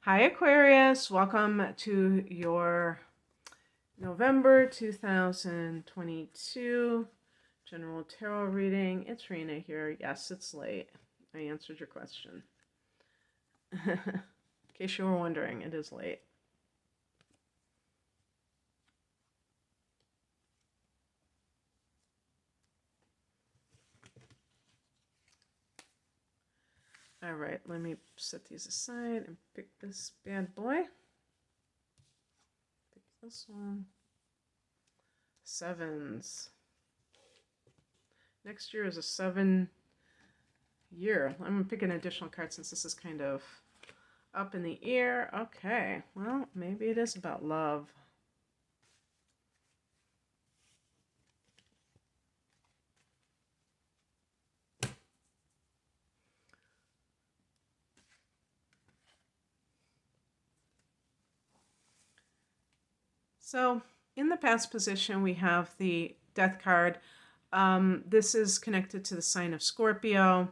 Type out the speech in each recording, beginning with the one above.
Hi, Aquarius. Welcome to your November 2022 general tarot reading. It's Rena here. Yes, it's late. I answered your question. In case you were wondering, it is late. All right, let me set these aside and pick this bad boy. Pick this one. Sevens. Next year is a 7-year. I'm going to pick an additional card since this is kind of up in the air. Okay, well, maybe it is about love. So in the past position, we have the Death card. This is connected to the sign of Scorpio.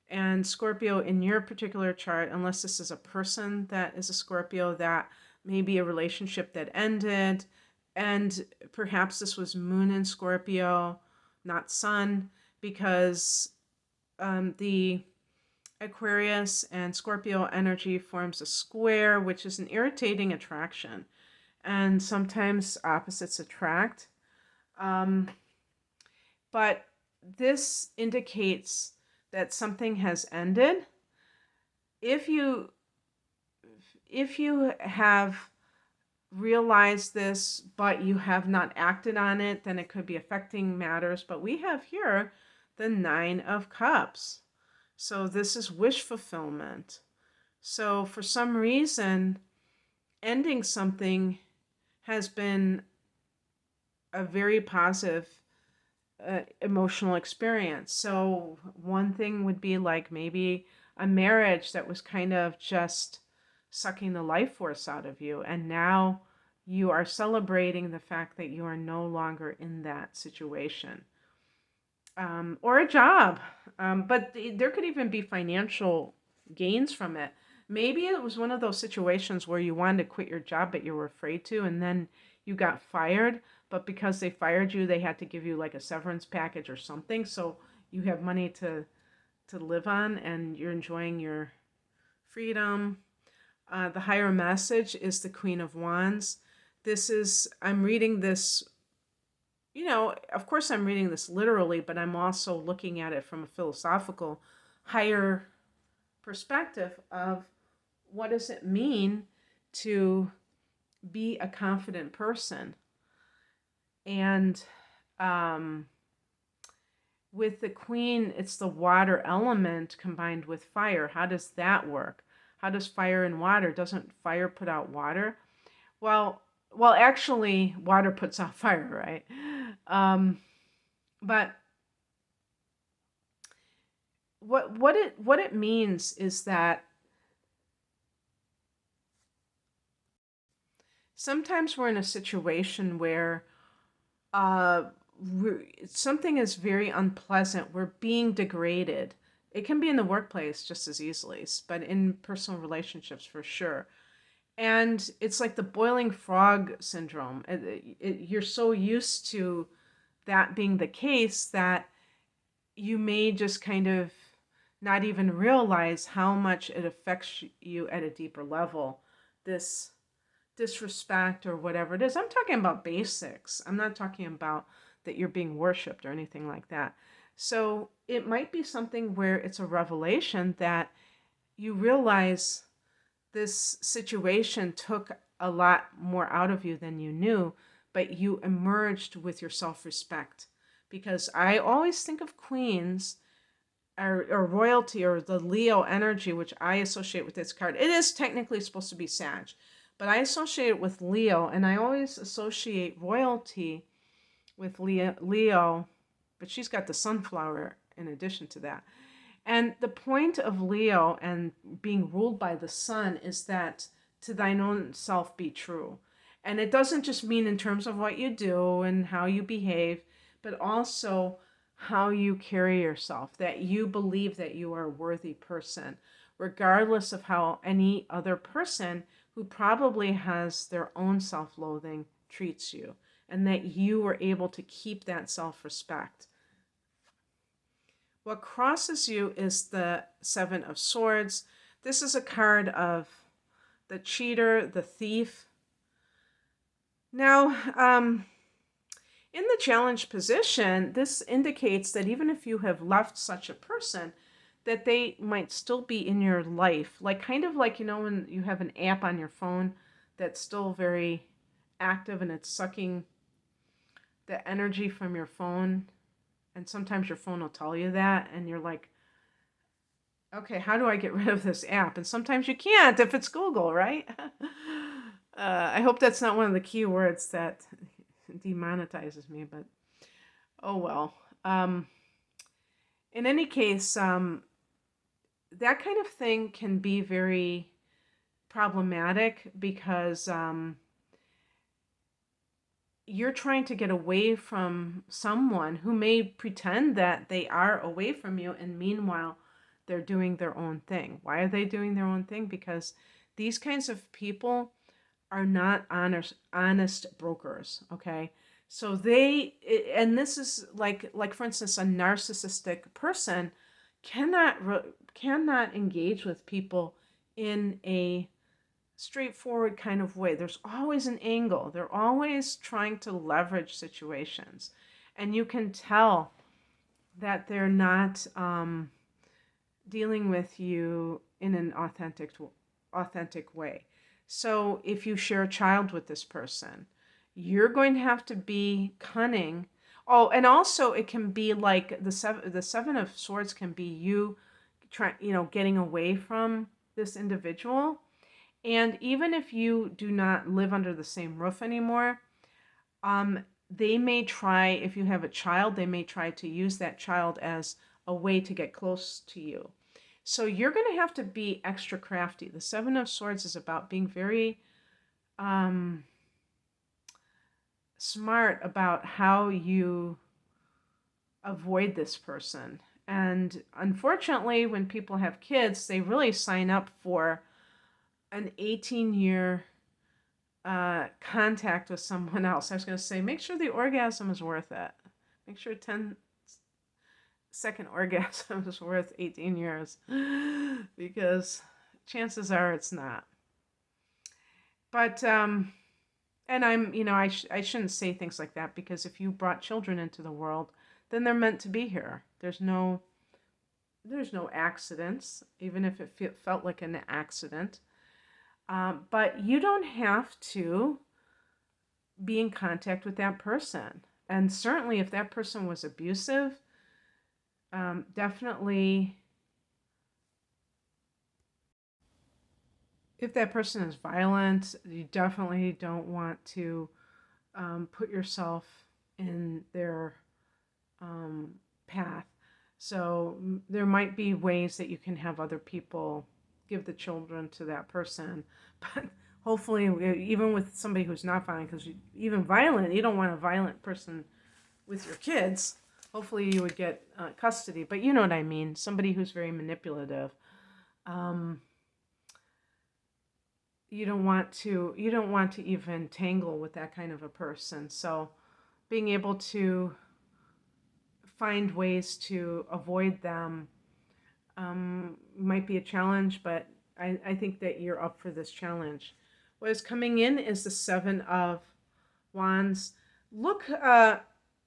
And Scorpio in your particular chart, unless this is a person that is a Scorpio, that may be a relationship that ended. And perhaps this was Moon in Scorpio, not Sun, because the Aquarius and Scorpio energy forms a square, which is an irritating attraction. And sometimes opposites attract. But this indicates that something has ended. If you have realized this, but you have not acted on it, then it could be affecting matters. But we have here the 9 of Cups. So this is wish fulfillment. So for some reason, ending something has been a very positive emotional experience. So one thing would be like maybe a marriage that was kind of just sucking the life force out of you, and now you are celebrating the fact that you are no longer in that situation. Or a job, but there could even be financial gains from it. Maybe it was one of those situations where you wanted to quit your job, but you were afraid to, and then you got fired. But because they fired you, they had to give you like a severance package or something. So you have money to live on, and you're enjoying your freedom. The higher message is the Queen of Wands. I'm reading this, of course I'm reading this literally, but I'm also looking at it from a philosophical, higher perspective of what does it mean to be a confident person. And with the Queen, it's the water element combined with fire. How does that work? How does fire and water? Doesn't fire put out water? Well, actually, water puts out fire, right? But what it means is that sometimes we're in a situation where something is very unpleasant. We're being degraded. It can be in the workplace just as easily, but in personal relationships for sure. And it's like the boiling frog syndrome. You're so used to that being the case that you may just kind of not even realize how much it affects you at a deeper level. This disrespect or whatever it is. I'm talking about basics. I'm not talking about that you're being worshipped or anything like that. So it might be something where it's a revelation that you realize this situation took a lot more out of you than you knew, but you emerged with your self-respect. Because I always think of queens or royalty or the Leo energy, which I associate with this card. It is technically supposed to be Sag, but I associate it with Leo, and I always associate royalty with Leo, but she's got the sunflower in addition to that. And the point of Leo and being ruled by the sun is that to thine own self be true. And it doesn't just mean in terms of what you do and how you behave, but also how you carry yourself, that you believe that you are a worthy person, regardless of how any other person who probably has their own self-loathing treats you, and that you were able to keep that self-respect. What crosses you is the Seven of Swords. This is a card of the cheater, the thief. Now, in the challenge position, this indicates that even if you have left such a person, that they might still be in your life. Like, kind of like, when you have an app on your phone that's still very active and it's sucking the energy from your phone. And sometimes your phone will tell you that, and you're like, okay, how do I get rid of this app? And sometimes you can't if it's Google, right? I hope that's not one of the keywords that demonetizes me, but oh well. In any case, that kind of thing can be very problematic because you're trying to get away from someone who may pretend that they are away from you, and meanwhile, they're doing their own thing. Why are they doing their own thing? Because these kinds of people are not honest brokers, okay? So and this is like for instance, a narcissistic person cannot engage with people in a straightforward kind of way. There's always an angle. They're always trying to leverage situations. And you can tell that they're not dealing with you in an authentic way. So if you share a child with this person, you're going to have to be cunning. Oh, and also it can be like the Seven of Swords can be you getting away from this individual. And even if you do not live under the same roof anymore, they may try, if you have a child, they may try to use that child as a way to get close to you. So you're going to have to be extra crafty. The Seven of Swords is about being very smart about how you avoid this person. And unfortunately, when people have kids, they really sign up for an 18-year contact with someone else. I was going to say, make sure the orgasm is worth it. Make sure 10-second orgasm is worth 18 years, because chances are it's not. But, and I shouldn't say things like that, because if you brought children into the world, then they're meant to be here. There's no accidents, even if it felt like an accident. But you don't have to be in contact with that person. And certainly if that person was abusive, definitely, if that person is violent, you definitely don't want to put yourself in their path. So there might be ways that you can have other people give the children to that person, but hopefully, even with somebody who's not violent, because even violent, you don't want a violent person with your kids. Hopefully you would get custody, but you know what I mean, somebody who's very manipulative. You don't want to even tangle with that kind of a person. So being able to find ways to avoid them might be a challenge, but I think that you're up for this challenge. What is coming in is the Seven of Wands. Look,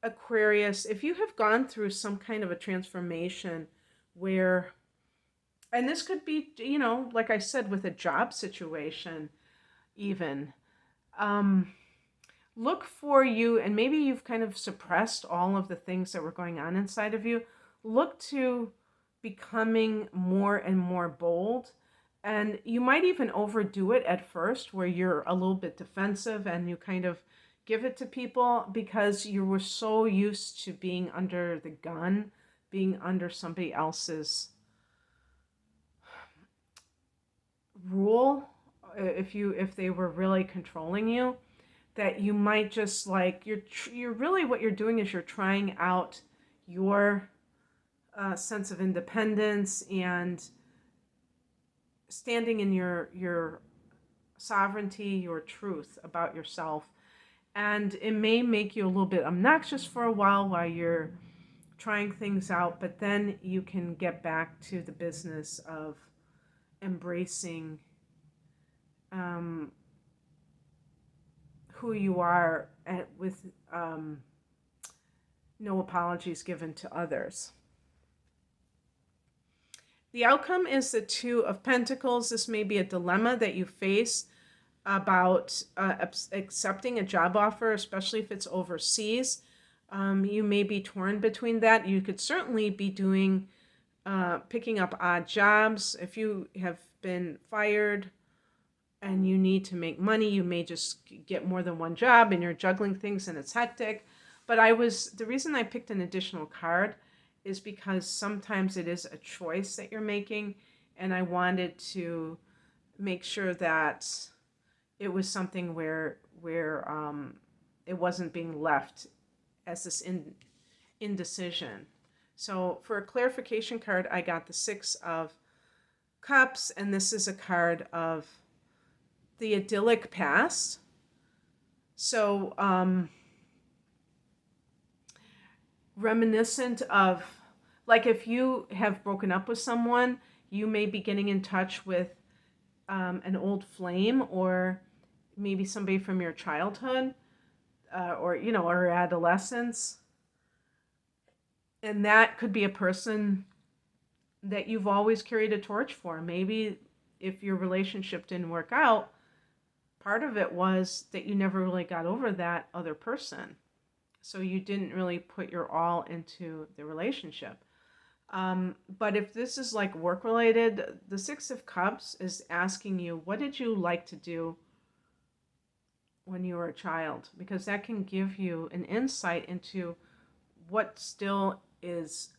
Aquarius, if you have gone through some kind of a transformation where, and this could be, like I said, with a job situation even, look for you, and maybe you've kind of suppressed all of the things that were going on inside of you. Look to becoming more and more bold. And you might even overdo it at first, where you're a little bit defensive and you kind of give it to people because you were so used to being under the gun, being under somebody else's rule, if they were really controlling you, that you might just you're really, what you're doing is you're trying out your sense of independence and standing in your sovereignty, your truth about yourself. And it may make you a little bit obnoxious for a while you're trying things out, but then you can get back to the business of embracing who you are with no apologies given to others. The outcome is the Two of Pentacles. This may be a dilemma that you face about accepting a job offer, especially if it's overseas. You may be torn between that. You could certainly be doing picking up odd jobs. If you have been fired and you need to make money, you may just get more than one job and you're juggling things and it's hectic. But the reason I picked an additional card is because sometimes it is a choice that you're making, and I wanted to make sure that it was something where it wasn't being left as this indecision. So for a clarification card, I got the Six of Cups, and this is a card of the idyllic past. So reminiscent of, like, if you have broken up with someone, you may be getting in touch with an old flame, or maybe somebody from your childhood, or adolescence. And that could be a person that you've always carried a torch for. Maybe if your relationship didn't work out, part of it was that you never really got over that other person. So you didn't really put your all into the relationship. But if this is like work related, the Six of Cups is asking you, what did you like to do when you were a child? Because that can give you an insight into what still is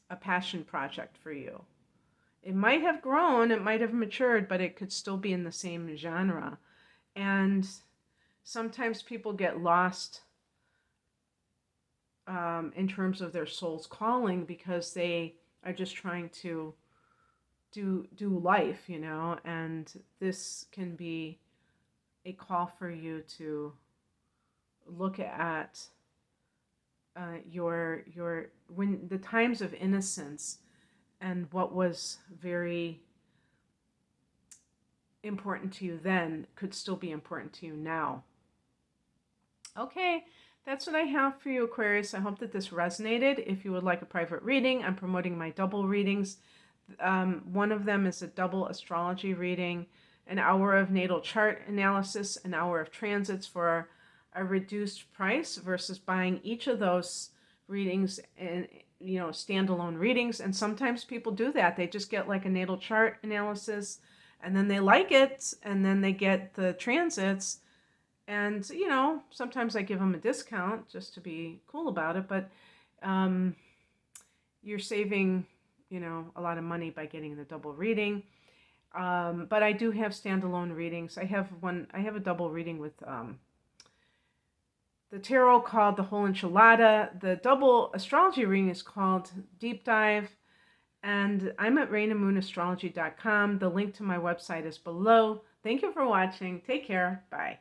a passion project for you. It might have grown, it might have matured, but it could still be in the same genre. And sometimes people get lost in terms of their soul's calling because they are just trying to do life, and this can be a call for you to look at when the times of innocence and what was very important to you then could still be important to you now. Okay, that's what I have for you, Aquarius. I hope that this resonated. If you would like a private reading, I'm promoting my double readings. One of them is a double astrology reading, an hour of natal chart analysis, an hour of transits for a reduced price versus buying each of those readings in standalone readings. And sometimes people do that. They just get like a natal chart analysis and then they like it and then they get the transits. And, sometimes I give them a discount just to be cool about it. But you're saving, a lot of money by getting the double reading. But I do have standalone readings. I have a double reading with the tarot called The Whole Enchilada. The double astrology reading is called Deep Dive. And I'm at rainandmoonastrology.com. The link to my website is below. Thank you for watching. Take care. Bye.